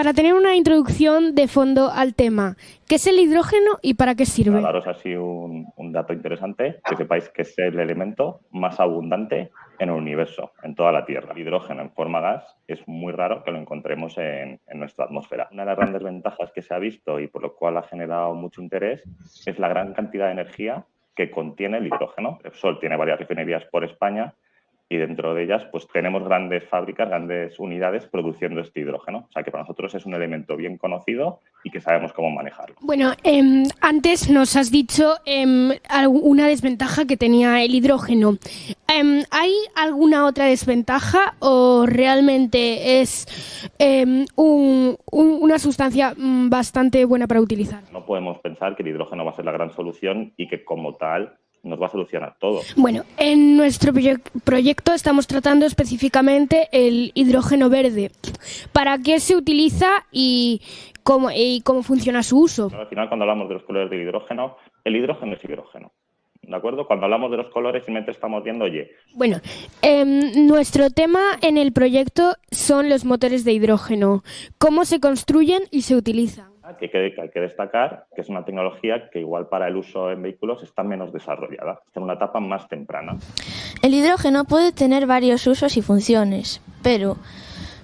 para tener una introducción de fondo al tema, ¿qué es el hidrógeno y para qué sirve? Para daros así un dato interesante, que sepáis que es el elemento más abundante en el universo, en toda la Tierra. El hidrógeno en forma gas es muy raro que lo encontremos en nuestra atmósfera. Una de las grandes ventajas que se ha visto y por lo cual ha generado mucho interés es la gran cantidad de energía que contiene el hidrógeno. Repsol tiene varias refinerías por España y dentro de ellas pues tenemos grandes fábricas, grandes unidades produciendo este hidrógeno. O sea que para nosotros es un elemento bien conocido y que sabemos cómo manejarlo. Bueno, antes nos has dicho una desventaja que tenía el hidrógeno. ¿Hay alguna otra desventaja o realmente es una sustancia bastante buena para utilizar? No podemos pensar que el hidrógeno va a ser la gran solución y que como tal nos va a solucionar todo. Bueno, en nuestro proyecto estamos tratando específicamente el hidrógeno verde. ¿Para qué se utiliza y cómo funciona su uso? Al final, cuando hablamos de los colores del hidrógeno, el hidrógeno es hidrógeno. ¿De acuerdo? Cuando hablamos de los colores, simplemente estamos viendo, oye... Bueno, nuestro tema en el proyecto son los motores de hidrógeno. ¿Cómo se construyen y se utilizan? Que hay que destacar que es una tecnología que igual para el uso en vehículos está menos desarrollada, está en una etapa más temprana. El hidrógeno puede tener varios usos y funciones, pero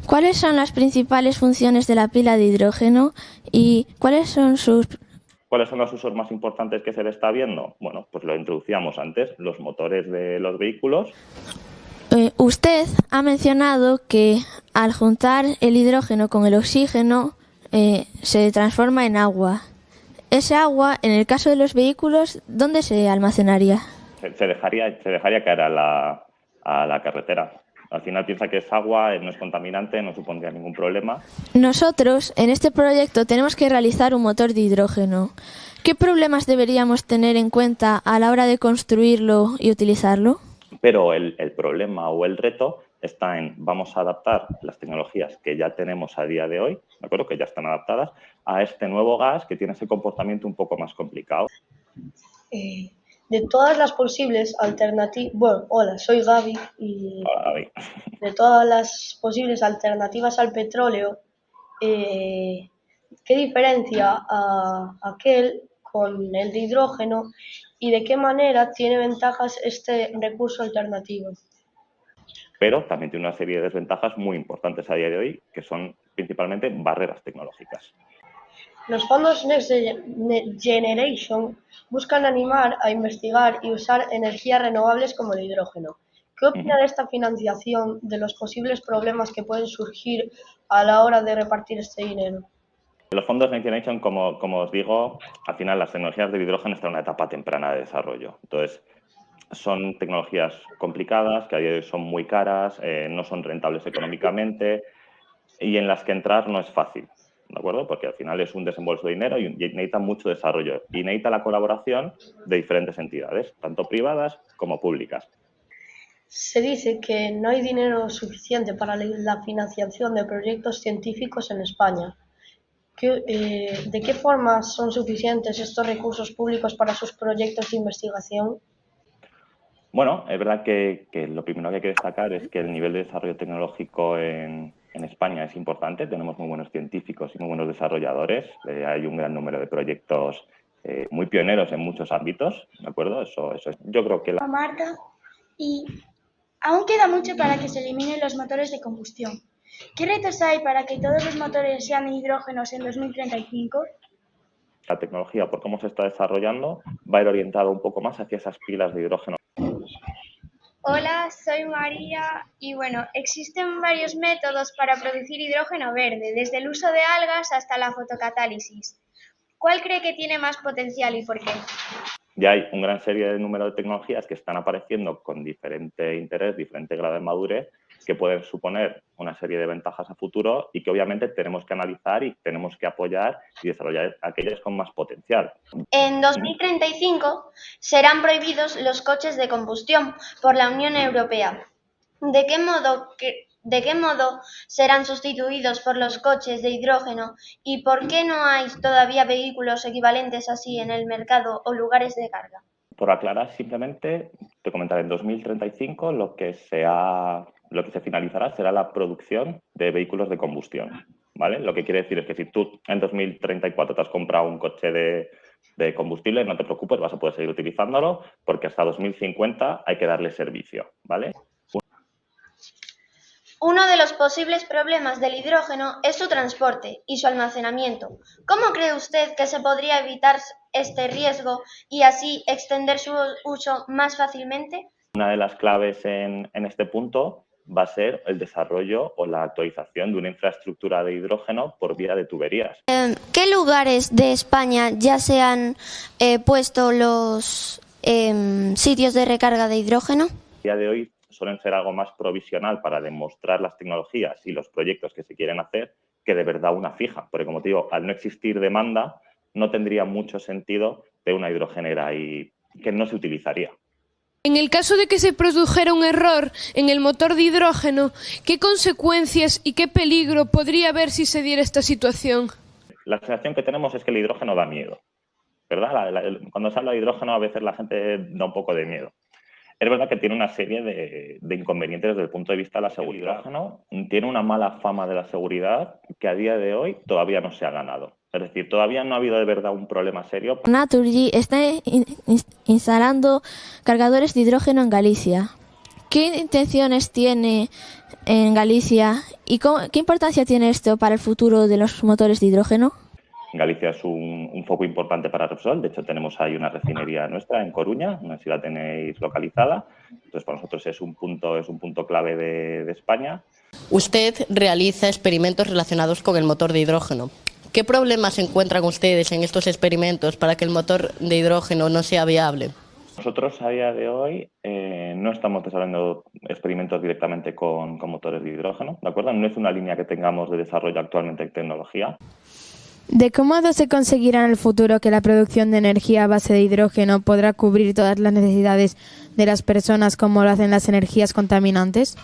¿cuáles son las principales funciones de la pila de hidrógeno y cuáles son los usos más importantes que se le está viendo? Bueno, pues lo introducíamos antes, los motores de los vehículos. Usted ha mencionado que al juntar el hidrógeno con el oxígeno se transforma en agua. Ese agua, en el caso de los vehículos, ¿dónde se almacenaría? Se dejaría caer a la carretera. Al final piensa que es agua, no es contaminante, no supondría ningún problema. Nosotros, en este proyecto, tenemos que realizar un motor de hidrógeno. ¿Qué problemas deberíamos tener en cuenta a la hora de construirlo y utilizarlo? Pero el problema o el reto está en vamos a adaptar las tecnologías que ya tenemos a día de hoy, ¿de acuerdo? Que ya están adaptadas a este nuevo gas que tiene ese comportamiento un poco más complicado. De todas las posibles alternativas... Bueno, hola, soy Gaby y Hola, Gaby. De todas las posibles alternativas al petróleo, ¿qué diferencia a aquel con el de hidrógeno y de qué manera tiene ventajas este recurso alternativo? Pero también tiene una serie de desventajas muy importantes a día de hoy, que son principalmente barreras tecnológicas. Los fondos Next Generation buscan animar a investigar y usar energías renovables como el hidrógeno. ¿Qué opina de esta financiación, de los posibles problemas que pueden surgir a la hora de repartir este dinero? Los fondos Next Generation, como os digo, al final las tecnologías del hidrógeno están en una etapa temprana de desarrollo. Entonces, son tecnologías complicadas, que a día de hoy son muy caras, no son rentables económicamente y en las que entrar no es fácil, ¿de acuerdo? Porque al final es un desembolso de dinero y necesita mucho desarrollo y necesita la colaboración de diferentes entidades, tanto privadas como públicas. Se dice que no hay dinero suficiente para la financiación de proyectos científicos en España. ¿De qué forma son suficientes estos recursos públicos para sus proyectos de investigación? Bueno, es verdad que lo primero que hay que destacar es que el nivel de desarrollo tecnológico en España es importante. Tenemos muy buenos científicos y muy buenos desarrolladores. Hay un gran número de proyectos muy pioneros en muchos ámbitos, ¿de acuerdo? Eso es. Yo creo que Marta, y aún queda mucho para que se eliminen los motores de combustión. ¿Qué retos hay para que todos los motores sean hidrógenos en 2035? La tecnología, por cómo se está desarrollando, va a ir orientada un poco más hacia esas pilas de hidrógeno. Hola, soy María y bueno, existen varios métodos para producir hidrógeno verde, desde el uso de algas hasta la fotocatálisis. ¿Cuál cree que tiene más potencial y por qué? Ya hay un gran serie de número de tecnologías que están apareciendo con diferente interés, diferente grado de madurez, que pueden suponer una serie de ventajas a futuro y que obviamente tenemos que analizar y tenemos que apoyar y desarrollar aquellas con más potencial. En 2035 serán prohibidos los coches de combustión por la Unión Europea. ¿De qué modo serán sustituidos por los coches de hidrógeno y por qué no hay todavía vehículos equivalentes así en el mercado o lugares de carga? Por aclarar, simplemente te comentaré, en 2035 lo que se finalizará será la producción de vehículos de combustión, ¿vale? Lo que quiere decir es que si tú en 2034 te has comprado un coche de combustible, no te preocupes, vas a poder seguir utilizándolo porque hasta 2050 hay que darle servicio, ¿vale? Uno de los posibles problemas del hidrógeno es su transporte y su almacenamiento. ¿Cómo cree usted que se podría evitar este riesgo y así extender su uso más fácilmente? Una de las claves en este punto va a ser el desarrollo o la actualización de una infraestructura de hidrógeno por vía de tuberías. ¿Qué lugares de España ya se han puesto los sitios de recarga de hidrógeno? A día de hoy suelen ser algo más provisional para demostrar las tecnologías y los proyectos que se quieren hacer que de verdad una fija. Porque, como te digo, al no existir demanda, no tendría mucho sentido de una hidrogenera y que no se utilizaría. En el caso de que se produjera un error en el motor de hidrógeno, ¿qué consecuencias y qué peligro podría haber si se diera esta situación? La sensación que tenemos es que el hidrógeno da miedo, ¿verdad? Cuando se habla de hidrógeno a veces la gente da un poco de miedo. Es verdad que tiene una serie de inconvenientes desde el punto de vista de la seguridad. El hidrógeno tiene una mala fama de la seguridad que a día de hoy todavía no se ha ganado. Es decir, todavía no ha habido de verdad un problema serio. Naturgy está instalando cargadores de hidrógeno en Galicia. ¿Qué intenciones tiene en Galicia y qué importancia tiene esto para el futuro de los motores de hidrógeno? Galicia es un foco importante para Repsol. De hecho, tenemos ahí una refinería nuestra en Coruña, no sé si la tenéis localizada. Entonces, para nosotros es un punto clave de España. Usted realiza experimentos relacionados con el motor de hidrógeno. ¿Qué problemas encuentran ustedes en estos experimentos para que el motor de hidrógeno no sea viable? Nosotros a día de hoy no estamos desarrollando experimentos directamente con motores de hidrógeno, ¿de acuerdo? No es una línea que tengamos de desarrollo actualmente en tecnología. ¿De qué modo se conseguirá en el futuro que la producción de energía a base de hidrógeno podrá cubrir todas las necesidades de las personas como lo hacen las energías contaminantes?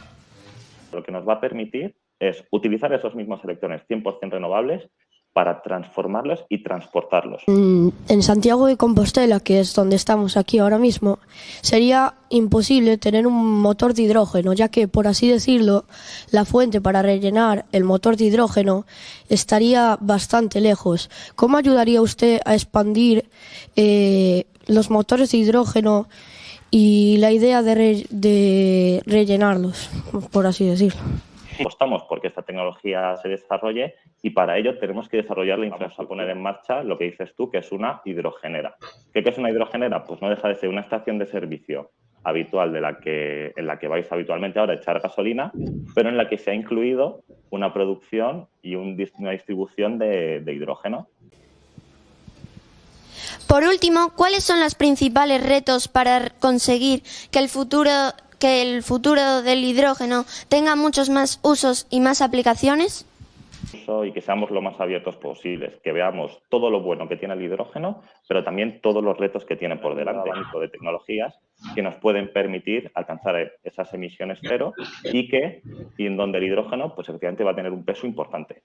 Lo que nos va a permitir es utilizar esos mismos electrones 100% renovables para transformarlos y transportarlos. En Santiago de Compostela, que es donde estamos aquí ahora mismo, sería imposible tener un motor de hidrógeno, ya que, por así decirlo, la fuente para rellenar el motor de hidrógeno estaría bastante lejos. ¿Cómo ayudaría usted a expandir los motores de hidrógeno y la idea de rellenarlos, por así decirlo? Apostamos porque esta tecnología se desarrolle y para ello tenemos que desarrollar la infraestructura, poner en marcha lo que dices tú, que es una hidrogenera. ¿Qué es una hidrogenera? Pues no deja de ser una estación de servicio habitual en la que vais habitualmente ahora a echar gasolina, pero en la que se ha incluido una producción y una distribución de hidrógeno. Por último, ¿cuáles son los principales retos para conseguir que el futuro del hidrógeno tenga muchos más usos y más aplicaciones? Y que seamos lo más abiertos posibles, que veamos todo lo bueno que tiene el hidrógeno, pero también todos los retos que tiene por delante, un abanico de tecnologías que nos pueden permitir alcanzar esas emisiones cero y en donde el hidrógeno, pues efectivamente va a tener un peso importante.